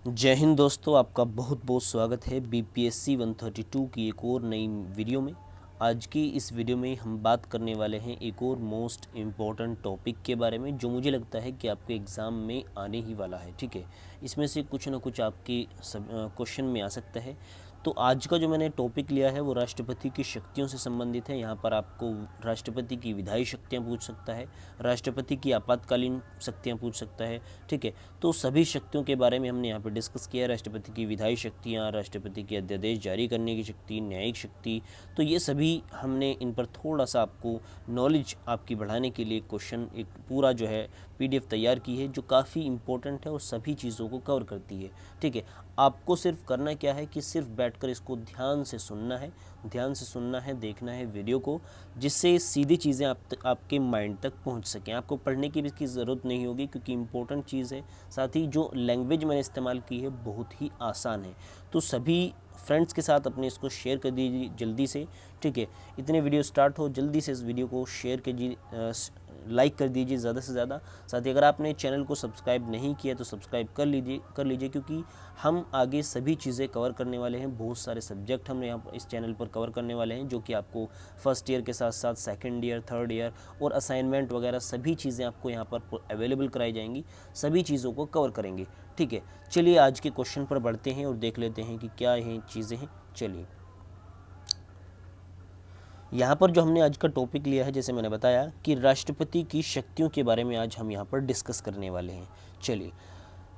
जय हिंद दोस्तों, आपका बहुत बहुत स्वागत है बीपीएससी 132 की एक और नई वीडियो में। आज की इस वीडियो में हम बात करने वाले हैं एक और मोस्ट इम्पॉर्टेंट टॉपिक के बारे में, जो मुझे लगता है कि आपके एग्ज़ाम में आने ही वाला है। ठीक है, इसमें से कुछ ना कुछ आपके क्वेश्चन में आ सकता है। तो आज का जो मैंने टॉपिक लिया है वो राष्ट्रपति की शक्तियों से संबंधित है। यहाँ पर आपको राष्ट्रपति की विधायी शक्तियाँ पूछ सकता है, राष्ट्रपति की आपातकालीन शक्तियाँ पूछ सकता है। ठीक है, तो सभी शक्तियों के बारे में हमने यहाँ पर डिस्कस किया। राष्ट्रपति की विधायी शक्तियाँ, राष्ट्रपति की अध्यादेश जारी करने की शक्ति, न्यायिक शक्ति, तो ये सभी हमने इन पर थोड़ा सा आपको नॉलेज आपकी बढ़ाने के लिए क्वेश्चन एक पूरा जो है पीडीएफ तैयार की है, जो काफ़ी इंपॉर्टेंट है और सभी चीज़ों को कवर करती है। ठीक है, आपको सिर्फ करना क्या है कि सिर्फ बैठकर इसको ध्यान से सुनना है, देखना है वीडियो को, जिससे सीधी चीज़ें आपके माइंड तक पहुंच सकें। आपको पढ़ने की भी इसकी ज़रूरत नहीं होगी, क्योंकि इम्पोर्टेंट चीज़ है। साथ ही जो लैंग्वेज मैंने इस्तेमाल की है बहुत ही आसान है। तो सभी फ्रेंड्स के साथ अपने इसको शेयर कर दीजिए जल्दी से। ठीक है, इतने वीडियो स्टार्ट हो, जल्दी से इस वीडियो को शेयर कीजिए, लाइक कर दीजिए ज़्यादा से ज़्यादा। साथ ही अगर आपने चैनल को सब्सक्राइब नहीं किया तो सब्सक्राइब कर लीजिए, क्योंकि हम आगे सभी चीज़ें कवर करने वाले हैं। बहुत सारे सब्जेक्ट हम यहाँ इस चैनल पर कवर करने वाले हैं, जो कि आपको फर्स्ट ईयर के साथ साथ सेकंड ईयर, थर्ड ईयर और असाइनमेंट वगैरह सभी चीज़ें आपको यहाँ पर अवेलेबल कराई जाएंगी। सभी चीज़ों को कवर करेंगे। ठीक है, चलिए आज के क्वेश्चन पर बढ़ते हैं और देख लेते हैं कि क्या ये चीज़ें हैं। चलिए, यहाँ पर जो हमने आज का टॉपिक लिया है, जैसे मैंने बताया कि राष्ट्रपति की शक्तियों के बारे में आज हम यहाँ पर डिस्कस करने वाले हैं। चलिए,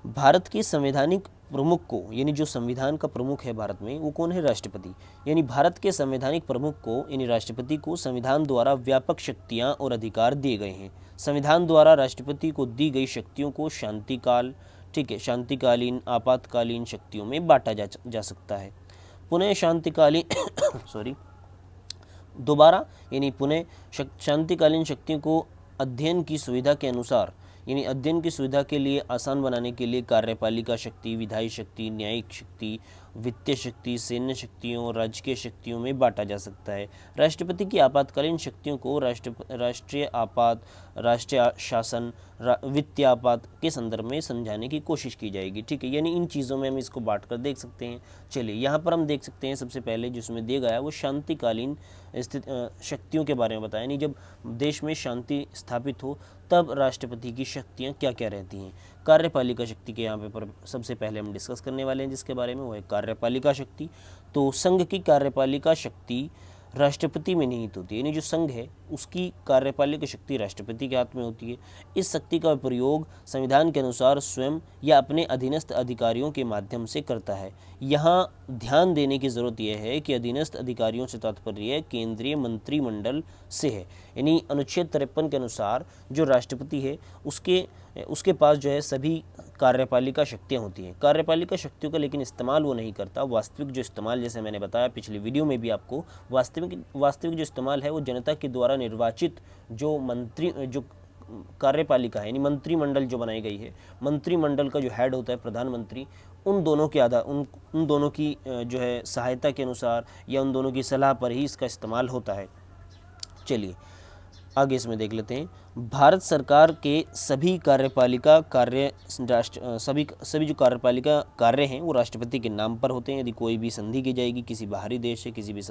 भारत के संवैधानिक प्रमुख को, यानी जो संविधान का प्रमुख है भारत में, वो कौन है? राष्ट्रपति। यानी भारत के संवैधानिक प्रमुख को, यानी राष्ट्रपति को संविधान द्वारा व्यापक शक्तियाँ और अधिकार दिए गए हैं। संविधान द्वारा राष्ट्रपति को दी गई शक्तियों को शांतिकाल, ठीक है, शांतिकालीन, आपातकालीन शक्तियों में बांटा जा सकता है। पुनः शांतिकालीन सॉरी दोबारा यानी पुनः शांतिकालीन शक्तियों को अध्ययन की सुविधा के अनुसार, यानी अध्ययन की सुविधा के लिए आसान बनाने के लिए कार्यपालिका शक्ति, विधायी शक्ति, न्यायिक शक्ति, वित्तीय शक्ति, सैन्य शक्तियों और राजकीय शक्तियों में बांटा जा सकता है। राष्ट्रपति की आपातकालीन शक्तियों को राष्ट्रीय आपात, राष्ट्रीय शासन, वित्तीय आपात के संदर्भ में समझाने की कोशिश की जाएगी। ठीक है, यानी इन चीज़ों में हम इसको बांट कर देख सकते हैं। चलिए, यहाँ पर हम देख सकते हैं सबसे पहले जिसमें दिया गया है वो शांतिकालीन शक्तियों के बारे में बताया। यानी जब देश में शांति स्थापित हो तब राष्ट्रपति की शक्तियाँ क्या क्या रहती हैं। कार्यपालिका शक्ति के यहाँ पर सबसे पहले हम डिस्कस करने वाले हैं, जिसके बारे में वो है कार्यपालिका शक्ति। तो संघ की कार्यपालिका शक्ति राष्ट्रपति में निहित होती है, यानी जो संघ है उसकी कार्यपालिका शक्ति राष्ट्रपति के हाथ में होती है। इस शक्ति का प्रयोग संविधान के अनुसार स्वयं या अपने अधीनस्थ अधिकारियों के माध्यम से करता है। यहाँ ध्यान देने की ज़रूरत यह है कि अधीनस्थ अधिकारियों से तात्पर्य केंद्रीय मंत्रिमंडल से है। यानी अनुच्छेद 53 के अनुसार जो राष्ट्रपति है उसके पास जो है सभी कार्यपालिका शक्तियाँ होती हैं। कार्यपालिका शक्तियों का लेकिन इस्तेमाल वो नहीं करता। वास्तविक जो इस्तेमाल, जैसे मैंने बताया पिछली वीडियो में भी आपको, वास्तविक जो इस्तेमाल है वो जनता के द्वारा निर्वाचित जो कार्यपालिका है, यानी मंत्रिमंडल जो बनाई गई है, मंत्रिमंडल का जो हेड होता है प्रधानमंत्री, उन दोनों की जो है सहायता के अनुसार या उन दोनों की सलाह पर ही इसका इस्तेमाल होता है। चलिए आगे इसमें देख लेते हैं। भारत सरकार के सभी कार्यपालिका कार्य सभी जो कार्यपालिका कार्य हैं वो राष्ट्रपति के नाम पर होते हैं। यदि कोई भी संधि की जाएगी किसी बाहरी देश से, किसी भी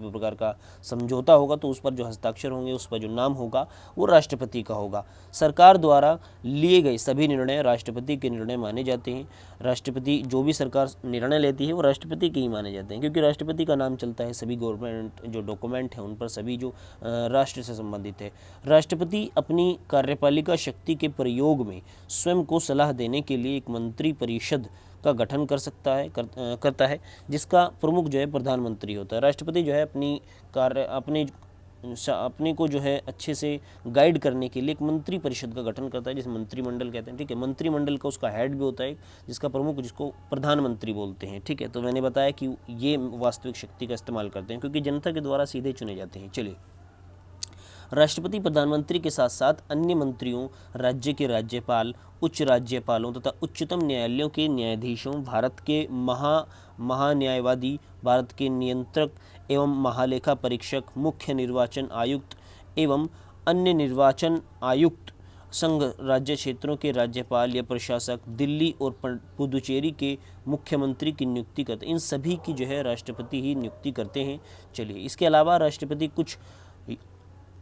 प्रकार का समझौता होगा, तो उस पर जो हस्ताक्षर होंगे, उस पर जो नाम होगा वो राष्ट्रपति का होगा। सरकार द्वारा लिए गए सभी निर्णय राष्ट्रपति के निर्णय माने जाते हैं। राष्ट्रपति जो भी सरकार निर्णय लेती है वो राष्ट्रपति के ही माने जाते हैं, क्योंकि राष्ट्रपति का नाम चलता है। सभी गवर्नमेंट जो डॉक्यूमेंट हैं उन पर सभी जो राष्ट्र से संबंधित है। राष्ट्रपति अपनी कार्यपालिका शक्ति के प्रयोग में स्वयं को सलाह देने के लिए एक मंत्री परिषद का गठन करता है, जिसका प्रमुख जो है प्रधानमंत्री होता है। राष्ट्रपति जो है अपने को जो है अच्छे से गाइड करने के लिए एक मंत्री परिषद का गठन करता है, जिसे मंत्रिमंडल कहते हैं। ठीक है, मंत्रिमंडल का उसका हेड भी होता है, जिसका प्रमुख, जिसको प्रधानमंत्री बोलते हैं। ठीक है, तो मैंने बताया कि ये वास्तविक शक्ति का इस्तेमाल करते हैं, क्योंकि जनता के द्वारा सीधे चुने जाते हैं। चलिए, राष्ट्रपति प्रधानमंत्री के साथ साथ अन्य मंत्रियों, राज्य के राज्यपाल, उच्च राज्यपालों तथा उच्चतम न्यायालयों के न्यायाधीशों, भारत के महान्यायवादी, भारत के नियंत्रक एवं महालेखा परीक्षक, मुख्य निर्वाचन आयुक्त एवं अन्य निर्वाचन आयुक्त, संघ राज्य क्षेत्रों के राज्यपाल या प्रशासक, दिल्ली और पुदुचेरी के मुख्यमंत्री की नियुक्ति करते हैं। इन सभी की जो है राष्ट्रपति ही नियुक्ति करते हैं। चलिए, इसके अलावा राष्ट्रपति कुछ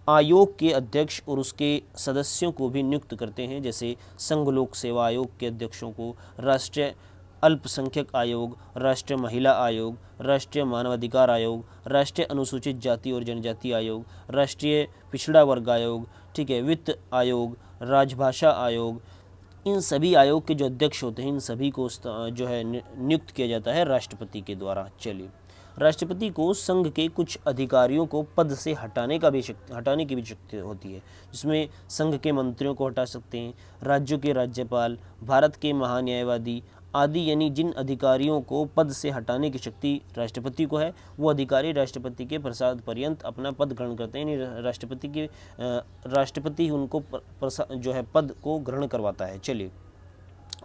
आयोग के अध्यक्ष और उसके सदस्यों को भी नियुक्त करते हैं, जैसे संघ लोक सेवा आयोग के अध्यक्षों को, राष्ट्रीय अल्पसंख्यक आयोग, राष्ट्रीय महिला आयोग, राष्ट्रीय मानवाधिकार आयोग, राष्ट्रीय अनुसूचित जाति और जनजाति आयोग, राष्ट्रीय पिछड़ा वर्ग आयोग, ठीक है, वित्त आयोग, राजभाषा आयोग। इन सभी आयोग के जो अध्यक्ष होते हैं, इन सभी को जो है नियुक्त किया जाता है राष्ट्रपति के द्वारा। चलिए, राष्ट्रपति को संघ के कुछ अधिकारियों को पद से हटाने की भी शक्ति होती है, जिसमें संघ के मंत्रियों को हटा सकते हैं, राज्यों के राज्यपाल, भारत के महान्यायवादी आदि। यानी जिन अधिकारियों को पद से हटाने की शक्ति राष्ट्रपति को है, वो अधिकारी राष्ट्रपति के प्रसाद पर्यंत अपना पद ग्रहण करते हैं। यानी राष्ट्रपति उनको जो है पद को ग्रहण करवाता है। चलिए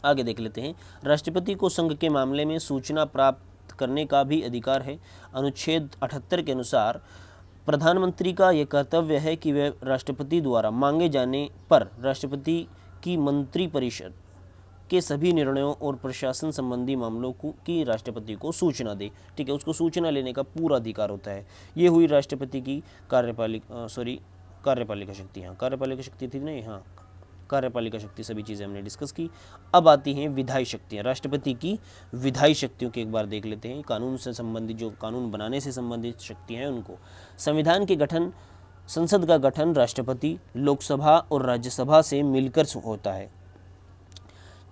आगे देख लेते हैं। राष्ट्रपति को संघ के मामले में सूचना प्राप्त करने का भी अधिकार है। अनुच्छेद 78 के अनुसार प्रधानमंत्री का यह कर्तव्य है कि वह राष्ट्रपति द्वारा मांगे जाने पर राष्ट्रपति की मंत्रिपरिषद के सभी निर्णयों और प्रशासन संबंधी मामलों की राष्ट्रपति को सूचना दे। ठीक है, उसको सूचना लेने का पूरा अधिकार होता है। ये हुई राष्ट्रपति की कार्यपालिका शक्ति। हाँ, कार्यपालिका शक्ति थी नहीं, हाँ कार्यपालिका शक्ति, सभी चीज़ें हमने डिस्कस की। अब आती हैं विधायी शक्तियाँ। राष्ट्रपति की विधायी शक्तियों को एक बार देख लेते हैं। कानून से संबंधित, जो कानून बनाने से संबंधित शक्तियाँ हैं उनको। संविधान के गठन, संसद का गठन राष्ट्रपति, लोकसभा और राज्यसभा से मिलकर होता है।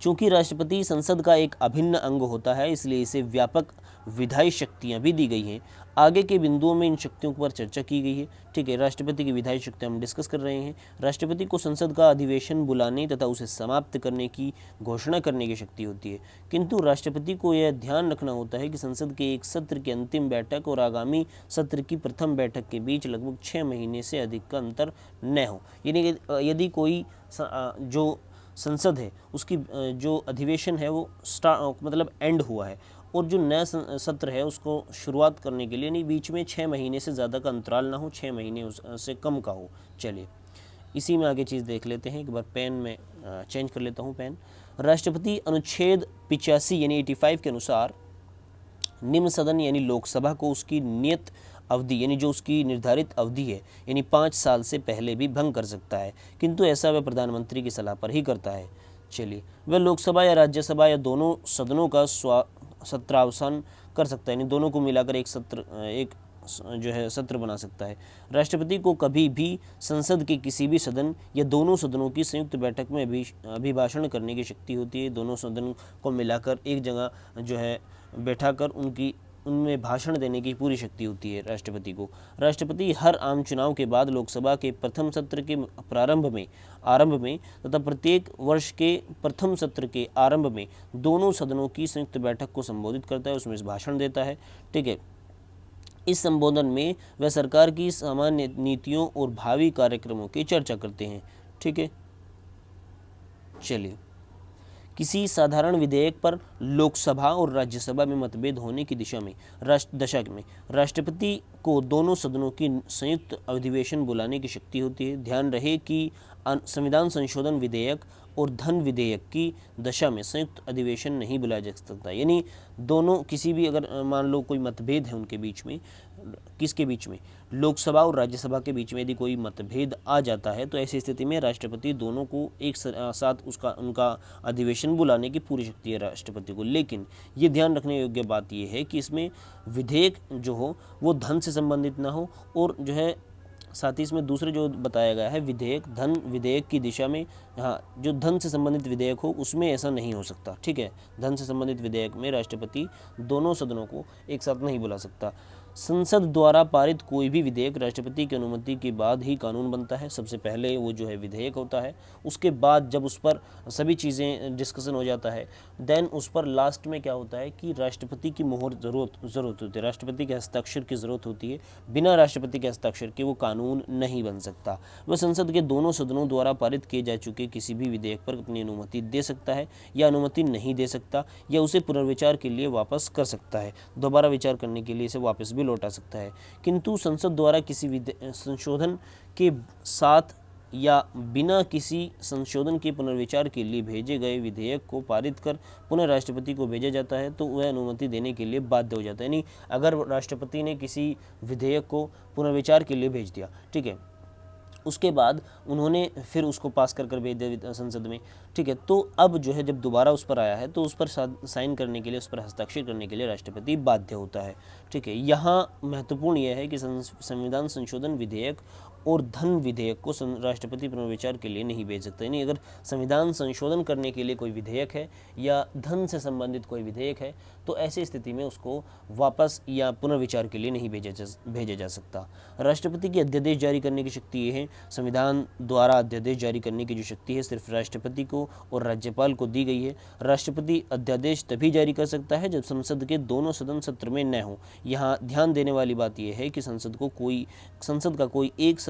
चूँकि राष्ट्रपति संसद का एक अभिन्न अंग होता है, इसलिए इसे व्यापक विधायी शक्तियाँ भी दी गई हैं। आगे के बिंदुओं में इन शक्तियों पर चर्चा की गई है। ठीक है, राष्ट्रपति की विधायी शक्तियाँ हम डिस्कस कर रहे हैं। राष्ट्रपति को संसद का अधिवेशन बुलाने तथा उसे समाप्त करने की घोषणा करने की शक्ति होती है, किंतु राष्ट्रपति को यह ध्यान रखना होता है कि संसद के एक सत्र की अंतिम बैठक और आगामी सत्र की प्रथम बैठक के बीच लगभग 6 महीने से अधिक का अंतर न हो। यानी यदि कोई जो संसद है उसकी जो अधिवेशन है वो मतलब एंड हुआ है और जो नया सत्र है उसको शुरुआत करने के लिए नहीं, बीच में 6 महीने से ज़्यादा का अंतराल ना हो, 6 महीने से कम का हो। चलिए इसी में आगे चीज़ देख लेते हैं। एक बार पेन में चेंज कर लेता हूँ पेन। राष्ट्रपति अनुच्छेद 85 यानी 85 के अनुसार निम्न सदन यानी लोकसभा को उसकी नियत अवधि यानी जो उसकी निर्धारित अवधि है यानी 5 साल से पहले भी भंग कर सकता है, किंतु ऐसा वह प्रधानमंत्री की सलाह पर ही करता है। चलिए, वह लोकसभा या राज्यसभा या दोनों सदनों का सत्रावसान कर सकता है, यानी दोनों को मिलाकर एक जो है सत्र बना सकता है। राष्ट्रपति को कभी भी संसद के किसी भी सदन या दोनों सदनों की संयुक्त बैठक में अभिभाषण करने की शक्ति होती है। दोनों सदन को मिलाकर एक जगह जो है बैठाकर उनमें भाषण देने की पूरी शक्ति होती है राष्ट्रपति को। राष्ट्रपति हर आम चुनाव के बाद लोकसभा के प्रथम सत्र के आरंभ में तथा प्रत्येक वर्ष के प्रथम सत्र के आरंभ में दोनों सदनों की संयुक्त बैठक को संबोधित करता है, उसमें भाषण देता है। ठीक है, इस संबोधन में वह सरकार की सामान्य नीतियों और भावी कार्यक्रमों की चर्चा करते हैं। ठीक है, चलिए, किसी साधारण विधेयक पर लोकसभा और राज्यसभा में मतभेद होने की दशा में राष्ट्रपति को दोनों सदनों की संयुक्त अधिवेशन बुलाने की शक्ति होती है। ध्यान रहे कि संविधान संशोधन विधेयक और धन विधेयक की दशा में संयुक्त अधिवेशन नहीं बुलाया जा सकता। यानी दोनों किसी भी अगर मान लो कोई मतभेद है उनके बीच में, किसके बीच में, लोकसभा और राज्यसभा के बीच में यदि कोई मतभेद आ जाता है तो ऐसी स्थिति में राष्ट्रपति दोनों को एक साथ उनका अधिवेशन बुलाने की पूरी शक्ति है राष्ट्रपति को। लेकिन ये ध्यान रखने योग्य बात यह है कि इसमें विधेयक जो हो वो धन से संबंधित ना हो, और जो है साथ ही इसमें दूसरे जो बताया गया है धन विधेयक की दिशा में, हाँ जो धन से संबंधित विधेयक हो उसमें ऐसा नहीं हो सकता। ठीक है, धन से संबंधित विधेयक में राष्ट्रपति दोनों सदनों को एक साथ नहीं बुला सकता। संसद द्वारा पारित कोई भी विधेयक राष्ट्रपति की अनुमति के बाद ही कानून बनता है। सबसे पहले वो जो है विधेयक होता है, उसके बाद जब उस पर सभी चीज़ें डिस्कशन हो जाता है देन उस पर लास्ट में क्या होता है कि राष्ट्रपति की मोहर ज़रूरत होती है, राष्ट्रपति के हस्ताक्षर की ज़रूरत होती है। बिना राष्ट्रपति के हस्ताक्षर के वो कानून नहीं बन सकता। वह संसद के दोनों सदनों द्वारा पारित किए जा चुके किसी भी विधेयक पर अपनी अनुमति दे सकता है या अनुमति नहीं दे सकता, या उसे पुनर्विचार के लिए वापस कर सकता है, दोबारा विचार करने के लिए इसे वापस भी लौटा सकता है। किंतु संसद द्वारा किसी संशोधन के साथ या बिना किसी संशोधन के पुनर्विचार के लिए भेजे गए विधेयक को पारित कर पुनः राष्ट्रपति को भेजा जाता है तो वह अनुमति देने के लिए बाध्य हो जाता है। यानी अगर राष्ट्रपति ने किसी विधेयक को पुनर्विचार के लिए भेज दिया, ठीक है, उसके बाद उन्होंने फिर उसको पास कर भेज दिया संसद में, ठीक है, तो अब जो है जब दोबारा उस पर आया है तो उस पर साइन करने के लिए, उस पर हस्ताक्षर करने के लिए राष्ट्रपति बाध्य होता है, ठीक है। यहाँ महत्वपूर्ण यह है कि संविधान संशोधन विधेयक और धन विधेयक को राष्ट्रपति पुनर्विचार के लिए नहीं भेज सकता। यानी अगर संविधान संशोधन करने के लिए कोई विधेयक है या धन से संबंधित कोई विधेयक है तो ऐसी स्थिति में उसको वापस या पुनर्विचार के लिए नहीं भेजा जा सकता। राष्ट्रपति की अध्यादेश जारी करने की शक्ति ये है, संविधान द्वारा अध्यादेश जारी करने की जो शक्ति है सिर्फ राष्ट्रपति को और राज्यपाल को दी गई है। राष्ट्रपति अध्यादेश तभी जारी कर सकता है जब संसद के दोनों सदन सत्र में न हो। यहाँ ध्यान देने वाली बात यह है कि संसद का कोई एक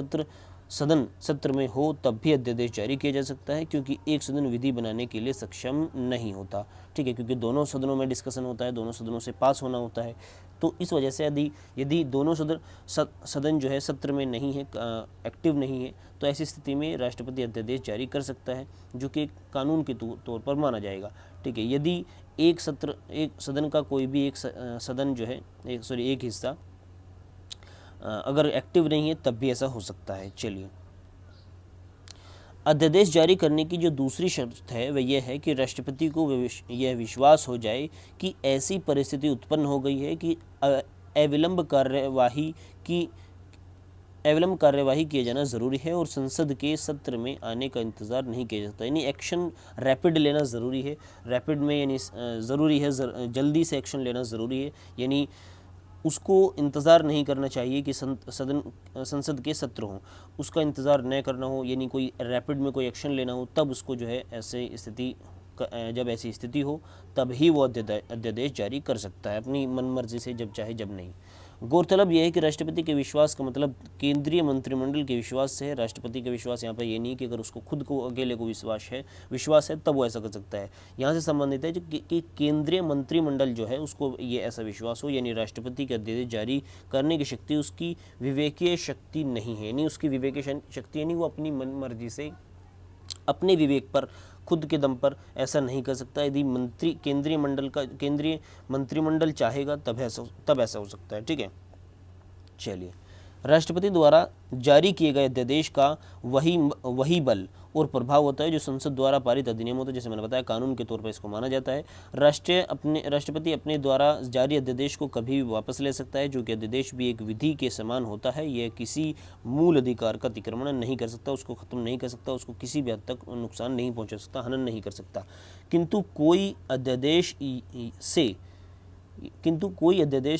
सदन सत्र में हो तब भी अध्यादेश जारी किया जा सकता है, क्योंकि एक सदन विधि बनाने के लिए सक्षम नहीं होता, ठीक है, क्योंकि दोनों सदनों में डिस्कशन होता है, दोनों सदनों से पास होना होता है। तो इस वजह से यदि दोनों सदन जो है सत्र में नहीं है, एक्टिव नहीं है, तो ऐसी स्थिति में राष्ट्रपति अध्यादेश जारी कर सकता है, जो कि कानून के तौर पर माना जाएगा, ठीक है। यदि एक सदन का कोई भी एक सदन जो है एक हिस्सा अगर एक्टिव नहीं है तब भी ऐसा हो सकता है। चलिए, अध्यादेश जारी करने की जो दूसरी शर्त है वह यह है कि राष्ट्रपति को यह विश्वास हो जाए कि ऐसी परिस्थिति उत्पन्न हो गई है कि अविलंब कार्यवाही किया जाना ज़रूरी है और संसद के सत्र में आने का इंतज़ार नहीं किया जाता। यानी एक्शन रैपिड लेना ज़रूरी है, रैपिड में यानी ज़रूरी है, जल्दी से एक्शन लेना ज़रूरी है, यानी उसको इंतज़ार नहीं करना चाहिए कि संसद के सत्र हों, उसका इंतज़ार न करना हो, यानी कोई रैपिड में कोई एक्शन लेना हो, तब उसको जो है जब ऐसी स्थिति हो तब ही वो अध्यादेश जारी कर सकता है अपनी मनमर्जी से, जब चाहे जब नहीं। गौरतलब यह है कि राष्ट्रपति के विश्वास का मतलब केंद्रीय मंत्रिमंडल के विश्वास से है। राष्ट्रपति का विश्वास यहाँ पर ये नहीं कि अगर उसको खुद को अकेले को विश्वास है तब वो ऐसा कर सकता है। यहाँ से संबंधित है जो कि केंद्रीय मंत्रिमंडल जो है उसको ये ऐसा विश्वास हो, यानी राष्ट्रपति के अध्यादेश जारी करने की शक्ति उसकी विवेकीय शक्ति नहीं है, यानी उसकी विवेकीय शक्ति यानी वो अपनी मन मर्जी से अपने विवेक पर खुद के दम पर ऐसा नहीं कर सकता। यदि केंद्रीय मंत्रिमंडल चाहेगा तब ऐसा हो सकता है, ठीक है। चलिए, राष्ट्रपति द्वारा जारी किए गए अध्यादेश का वही बल और प्रभाव होता है जो संसद द्वारा पारित अधिनियम होता है। जैसे मैंने बताया, कानून के तौर पर इसको माना जाता है। राष्ट्रपति अपने द्वारा जारी अध्यादेश को कभी भी वापस ले सकता है, जो कि अध्यादेश भी एक विधि के समान होता है। यह किसी मूल अधिकार का अतिक्रमण नहीं कर सकता, उसको ख़त्म नहीं कर सकता, उसको किसी भी हद तक नुकसान नहीं पहुँचा सकता, हनन नहीं कर सकता। किंतु कोई अध्यादेश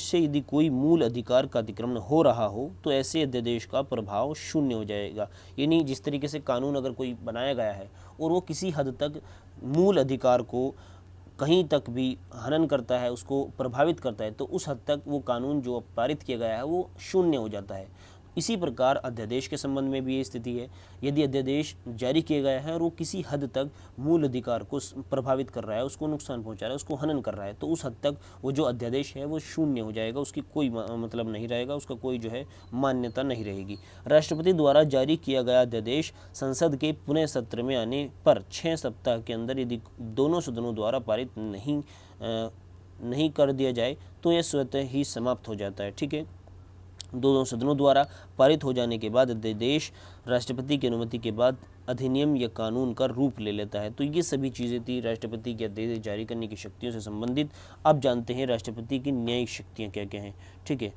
से यदि कोई मूल अधिकार का अतिक्रमण हो रहा हो तो ऐसे अध्यादेश का प्रभाव शून्य हो जाएगा। यानी जिस तरीके से कानून अगर कोई बनाया गया है और वो किसी हद तक मूल अधिकार को कहीं तक भी हनन करता है, उसको प्रभावित करता है, तो उस हद तक वो कानून जो पारित किया गया है वो शून्य हो जाता है। इसी प्रकार अध्यादेश के संबंध में भी ये स्थिति है। यदि अध्यादेश जारी किया गया है और वो किसी हद तक मूल अधिकार को प्रभावित कर रहा है, उसको नुकसान पहुंचा रहा है, उसको हनन कर रहा है, तो उस हद तक वो जो अध्यादेश है वो शून्य हो जाएगा, उसकी कोई मतलब नहीं रहेगा, उसका कोई जो है मान्यता नहीं रहेगी। राष्ट्रपति द्वारा जारी किया गया अध्यादेश संसद के पुनः सत्र में आने पर 6 सप्ताह के अंदर यदि दोनों सदनों द्वारा पारित नहीं कर दिया जाए तो यह स्वतः ही समाप्त हो जाता है, ठीक है। दोनों सदनों द्वारा पारित हो जाने के बाद अध्यादेश राष्ट्रपति की अनुमति के बाद अधिनियम या कानून का रूप ले लेता है। तो ये सभी चीज़ें थी राष्ट्रपति के अध्यादेश जारी करने की शक्तियों से संबंधित। अब जानते हैं राष्ट्रपति की न्यायिक शक्तियाँ क्या क्या हैं, ठीक है।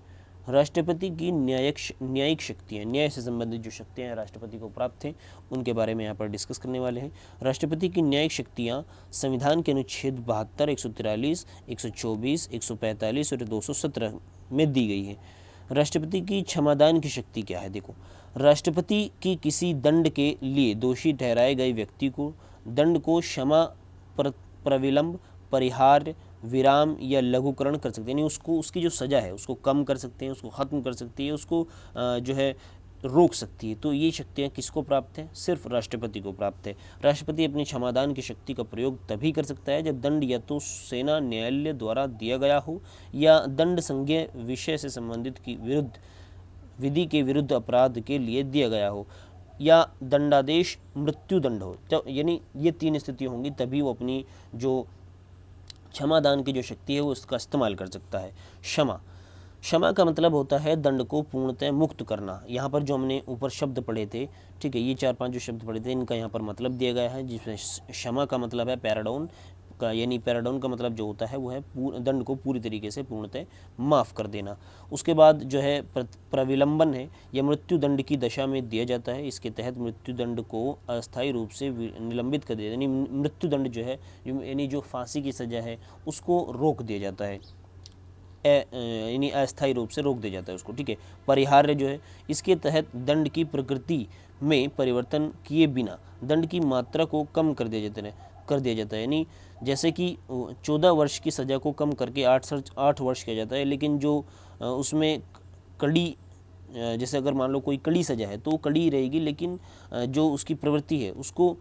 राष्ट्रपति की न्यायिक शक्तियाँ, न्याय से संबंधित जो शक्तियाँ राष्ट्रपति को प्राप्त हैं उनके बारे में यहाँ पर डिस्कस करने वाले हैं। राष्ट्रपति की न्यायिक शक्तियाँ संविधान के अनुच्छेद 72, 143, 124, 145 और 217 में दी गई है। राष्ट्रपति की क्षमादान की शक्ति क्या है? देखो, राष्ट्रपति की किसी दंड के लिए दोषी ठहराए गए व्यक्ति को दंड को क्षमा, प्रविलंब, परिहार, विराम या लघुकरण कर सकते हैं, यानी उसकी जो सज़ा है उसको कम कर सकते हैं, उसको ख़त्म कर सकती है, उसको जो है रोक सकती है। तो ये शक्तियाँ किसको प्राप्त हैं? सिर्फ राष्ट्रपति को प्राप्त है। राष्ट्रपति अपनी क्षमादान की शक्ति का प्रयोग तभी कर सकता है जब दंड या तो सेना न्यायालय द्वारा दिया गया हो या दंड संज्ञेय विषय से संबंधित की विधि के विरुद्ध अपराध के लिए दिया गया हो। या दंडादेश मृत्युदंड हो, तो यानी ये 3 स्थिति होंगी, तभी वो अपनी जो क्षमादान की जो शक्ति है वो उसका इस्तेमाल कर सकता है। क्षमा, क्षमा का मतलब होता है दंड को पूर्णतः मुक्त करना। यहाँ पर जो हमने ऊपर शब्द पढ़े थे, ठीक है, ये 4-5 जो शब्द पढ़े थे इनका यहाँ पर मतलब दिया गया है, जिसमें क्षमा का मतलब है पैराडाउन का, यानी पैराडाउन का मतलब जो होता है वो है दंड को पूरी तरीके से पूर्णतः माफ़ कर देना। उसके बाद जो है प्रविलंबन है, यह मृत्यु दंड की दशा में दिया जाता है। इसके तहत मृत्यु दंड को अस्थायी रूप से निलंबित कर दिया, यानी मृत्यु दंड जो है, यानी जो फांसी की सज़ा है उसको रोक दिया जाता है, यानी अस्थायी रूप से रोक दिया जाता है उसको, ठीक है। परिहार्य जो है, इसके तहत दंड की प्रकृति में परिवर्तन किए बिना दंड की मात्रा को कम कर दिया जाता है, यानी जैसे कि 14 वर्ष की सज़ा को कम करके 8 वर्ष किया जाता है, लेकिन जो उसमें कड़ी, जैसे अगर मान लो कोई कड़ी सज़ा है तो वो कड़ी रहेगी, लेकिन जो उसकी प्रवृत्ति है उसको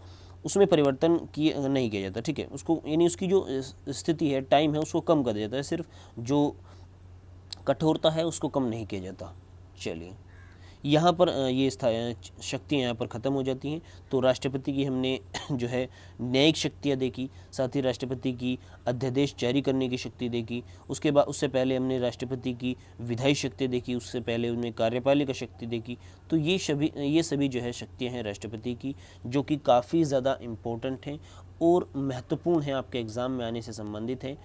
उसमें परिवर्तन किए नहीं किया जाता, ठीक है। उसको यानी उसकी जो स्थिति है, टाइम है, उसको कम कर दिया जाता है, सिर्फ जो कठोरता है उसको कम नहीं किया जाता। चलिए, यहाँ पर ये शक्तियाँ यहाँ पर ख़त्म हो जाती हैं। तो राष्ट्रपति की हमने जो है न्यायिक शक्तियाँ देखी, साथ ही राष्ट्रपति की अध्यादेश जारी करने की शक्ति देखी, उसके बाद उससे पहले हमने राष्ट्रपति की विधायी शक्ति देखी, उससे पहले उन्हें कार्यपालिका शक्ति देखी। तो ये सभी जो है शक्तियाँ हैं राष्ट्रपति की, जो कि काफ़ी ज़्यादा इम्पोर्टेंट हैं और महत्वपूर्ण हैं, आपके एग्ज़ाम में आने से संबंधित हैं।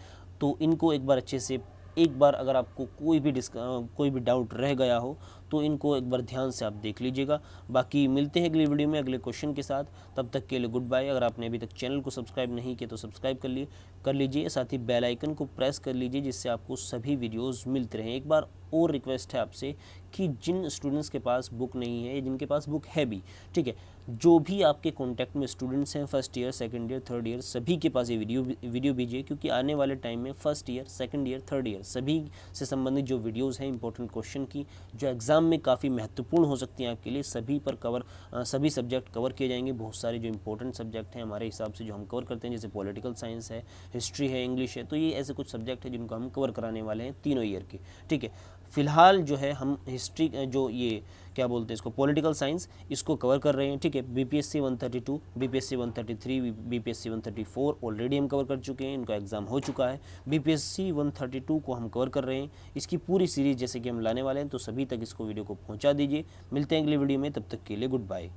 तो इनको एक बार अच्छे से, एक बार अगर आपको कोई भी डाउट रह गया हो तो इनको एक बार ध्यान से आप देख लीजिएगा। बाकी मिलते हैं अगली वीडियो में अगले क्वेश्चन के साथ, तब तक के लिए गुड बाय। अगर आपने अभी तक चैनल को सब्सक्राइब नहीं किया तो सब्सक्राइब कर लीजिए, साथ ही बेल आइकन को प्रेस कर लीजिए, जिससे आपको सभी वीडियोस मिलते रहें। एक बार और रिक्वेस्ट है आपसे कि जिन स्टूडेंट्स के पास बुक नहीं है या जिनके पास बुक है भी, ठीक है, जो भी आपके कॉन्टैक्ट में स्टूडेंट्स हैं, first year, second year, third year, सभी के पास ये वीडियो भेजिए, क्योंकि आने वाले टाइम में first year, second year, third year सभी से संबंधित जो वीडियोस हैं इंपॉर्टेंट क्वेश्चन की, जो एग्ज़ाम में काफ़ी महत्वपूर्ण हो सकती हैं आपके लिए, सभी सब्जेक्ट कवर किए जाएंगे। बहुत सारे जो इंपॉर्टेंट सब्जेक्ट हैं हमारे हिसाब से जो हम कवर करते हैं, जैसे पॉलिटिकल साइंस है, हिस्ट्री है, इंग्लिश है, तो ये ऐसे कुछ सब्जेक्ट हैं जिनको हम कवर कराने वाले हैं तीनों ईयर के, ठीक है। फिलहाल जो है हम हिस्ट्री, जो ये क्या बोलते हैं इसको, पॉलिटिकल साइंस, इसको कवर कर रहे हैं, ठीक है। बीपीएससी 132, बीपीएससी 133, बीपीएससी 134 ऑलरेडी हम कवर कर चुके हैं, इनका एग्ज़ाम हो चुका है। बीपीएससी 132 को हम कवर कर रहे हैं, इसकी पूरी सीरीज़ जैसे कि हम लाने वाले हैं, तो सभी तक इसको वीडियो को पहुंचा दीजिए। मिलते हैं अगली वीडियो में, तब तक के लिए गुड बाय।